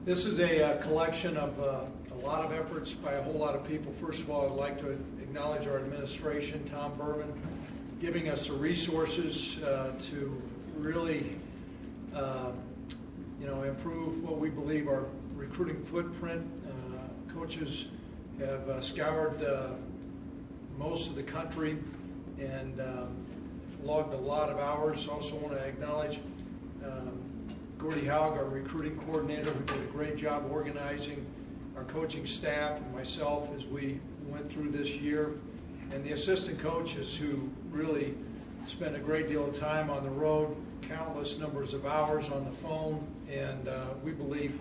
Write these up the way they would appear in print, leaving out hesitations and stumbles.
This is a collection of a lot of efforts by a whole lot of people. First of all, I'd like to acknowledge our administration, Tom Berman, giving us the resources to really improve what we believe our recruiting footprint. Coaches have scoured most of the country and logged a lot of hours. Also want to acknowledge Gordy Haug, our recruiting coordinator, who did a great job organizing our coaching staff and myself as we went through this year, and the assistant coaches who really spent a great deal of time on the road, countless numbers of hours on the phone, and we believe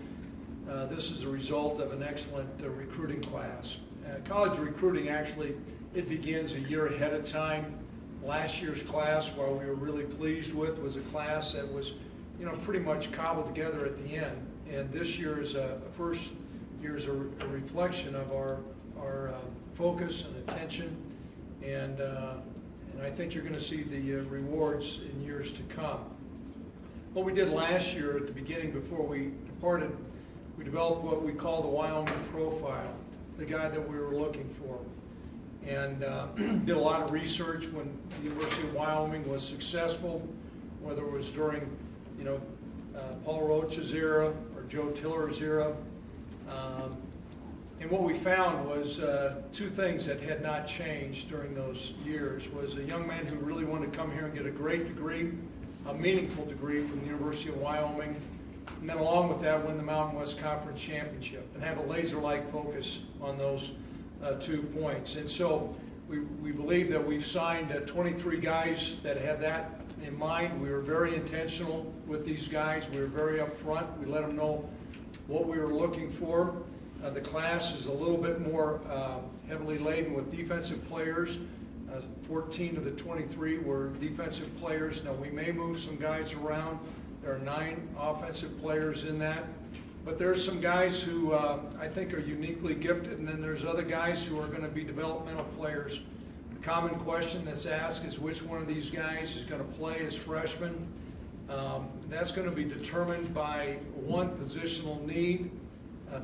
this is a result of an excellent recruiting class. College recruiting, actually, it begins a year ahead of time. Last year's class, while we were really pleased with, was a class that was pretty much cobbled together at the end. And this year is first year is a reflection of our focus and attention, and I think you're going to see the rewards in years to come. What we did last year at the beginning, before we departed, we developed what we call the Wyoming profile, the guy that we were looking for, and did a lot of research when the University of Wyoming was successful, whether it was during Paul Roach's era or Joe Tiller's era. And what we found was two things that had not changed during those years. Was a young man who really wanted to come here and get a great degree, a meaningful degree from the University of Wyoming, and then along with that win the Mountain West Conference Championship and have a laser-like focus on those 2 points. And so we believe that we've signed 23 guys that have that in mind. We were very intentional with these guys. We were very upfront. We let them know what we were looking for. The class is a little bit more heavily laden with defensive players. 14 of the 23 were defensive players. Now, we may move some guys around. There are 9 offensive players in that. But there's some guys who I think are uniquely gifted, and then there's other guys who are going to be developmental players. The common question that's asked is which one of these guys is going to play as freshmen. That's going to be determined by one, positional need,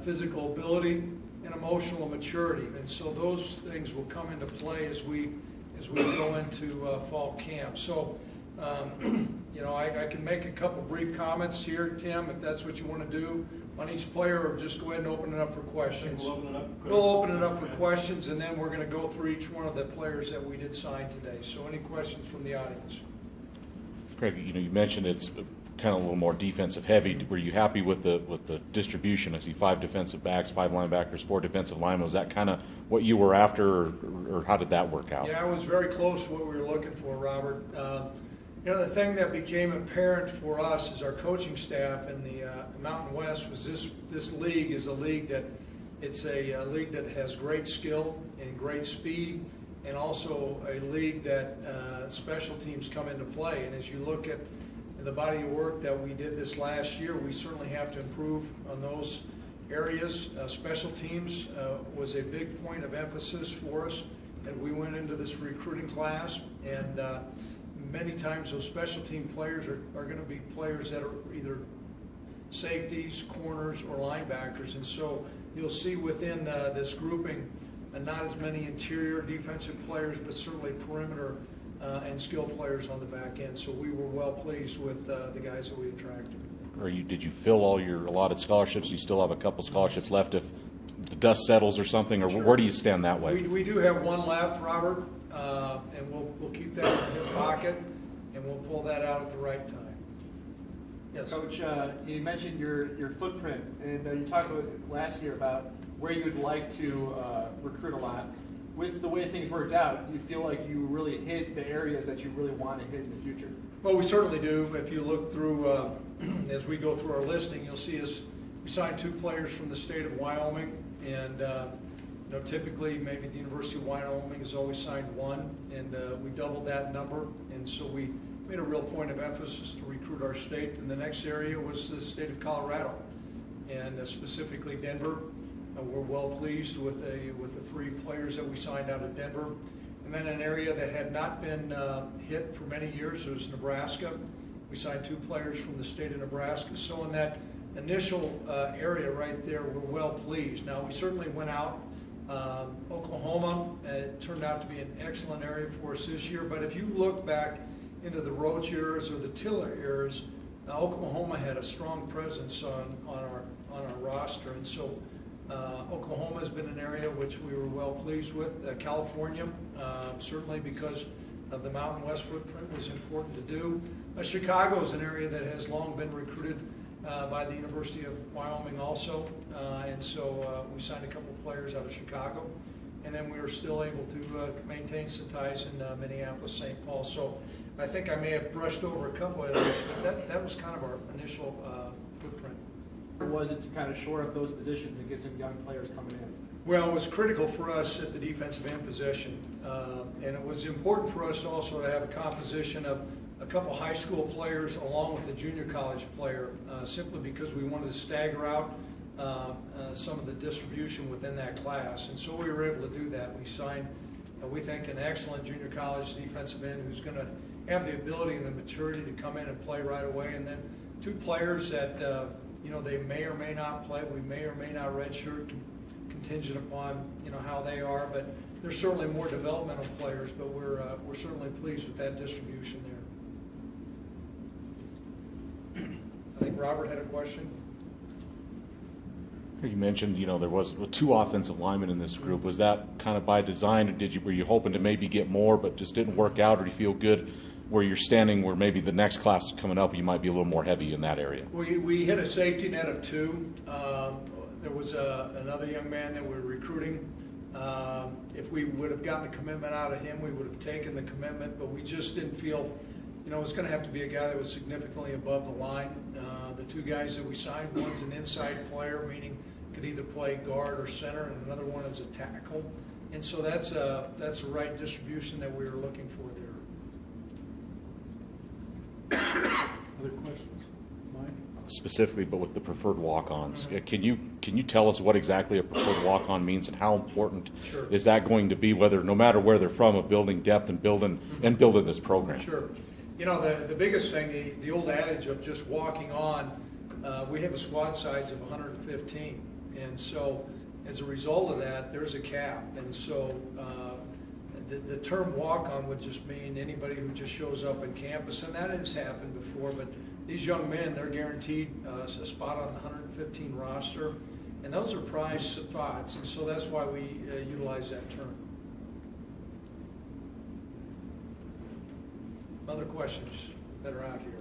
physical ability, and emotional maturity. And so those things will come into play as we go into fall camp. So, I can make a couple brief comments here, Tim, if that's what you want to do on each player, or just go ahead and open it up for questions. We'll open it up for questions, and then we're going to go through each one of the players that we did sign today. So any questions from the audience? Craig, you mentioned it's kind of a little more defensive heavy. Were you happy with the distribution? I see 5 defensive backs, 5 linebackers, 4 defensive linemen. Was that kind of what you were after, or how did that work out? Yeah, it was very close to what we were looking for, Robert. The thing that became apparent for us as our coaching staff in the Mountain West was this league is a league that it's a league that has great skill and great speed, and also a league that special teams come into play. And as you look at the body of work that we did this last year, we certainly have to improve on those areas. Special teams was a big point of emphasis for us as we went into this recruiting class, and many times those special team players are going to be players that are either safeties, corners, or linebackers. And so you'll see within this grouping not as many interior defensive players, but certainly perimeter and skill players on the back end. So we were well pleased with the guys that we attracted. Did you fill all your allotted scholarships? You still have a couple scholarships left if the dust settles or something, or sure. Where do you stand that way? We do have one left, Robert, and we'll keep that in your pocket, and we'll pull that out at the right time. Yes. Coach, you mentioned your footprint, and you talked last year about where you would like to recruit a lot. With the way things worked out, do you feel like you really hit the areas that you really want to hit in the future? Well, we certainly do. If you look through, as we go through our listing, you'll see us. We signed 2 players from the state of Wyoming, and typically maybe the University of Wyoming has always signed 1, and we doubled that number, and so we made a real point of emphasis to recruit our state. And the next area was the state of Colorado, and specifically Denver. We're well pleased with the 3 players that we signed out of Denver. And then an area that had not been hit for many years was Nebraska. We signed 2 players from the state of Nebraska. So in that initial area right there, we're well pleased. Now, we certainly went out. Oklahoma, it turned out to be an excellent area for us this year, but if you look back into the Roach eras or the Tiller eras, Oklahoma had a strong presence on our roster, and so Oklahoma has been an area which we were well pleased with. California, certainly because of the Mountain West footprint, was important to do. Chicago is an area that has long been recruited by the University of Wyoming also, and so we signed a couple of players out of Chicago, and then we were still able to maintain some ties in Minneapolis, St. Paul. So I think I may have brushed over a couple of those, but that was kind of our initial footprint. Or was it to kind of shore up those positions and get some young players coming in? Well, it was critical for us at the defensive end position, and it was important for us also to have a composition of a couple high school players along with a junior college player, simply because we wanted to stagger out some of the distribution within that class. And so we were able to do that. We signed, we think, an excellent junior college defensive end who's going to have the ability and the maturity to come in and play right away. And then two players that, they may or may not play. We may or may not redshirt, contingent upon, how they are. But there's certainly more developmental players, but we're certainly pleased with that distribution there. I think Robert had a question. You mentioned, there was 2 offensive linemen in this group. Was that kind of by design, or were you hoping to maybe get more, but just didn't work out, or do you feel good where you're standing, where maybe the next class coming up, you might be a little more heavy in that area? We hit a safety net of 2. There was another young man that we're recruiting. If we would have gotten a commitment out of him, we would have taken the commitment, but we just didn't feel, it was going to have to be a guy that was significantly above the line. The 2 guys that we signed, one's an inside player, meaning could either play guard or center, and another one is a tackle. And so that's the right distribution that we were looking for there. Other questions? Mike? Specifically, but with the preferred walk-ons, can you tell us what exactly a preferred walk-on means, and how important Sure. is that going to be, no matter where they're from, of building depth and building this program? Sure. The biggest thing, the old adage of just walking on, we have a squad size of 115. And so as a result of that, there's a cap. And so the term walk-on would just mean anybody who just shows up on campus, and that has happened before. But these young men, they're guaranteed a spot on the 115 roster, and those are prized spots. And so that's why we utilize that term. Other questions that are out here?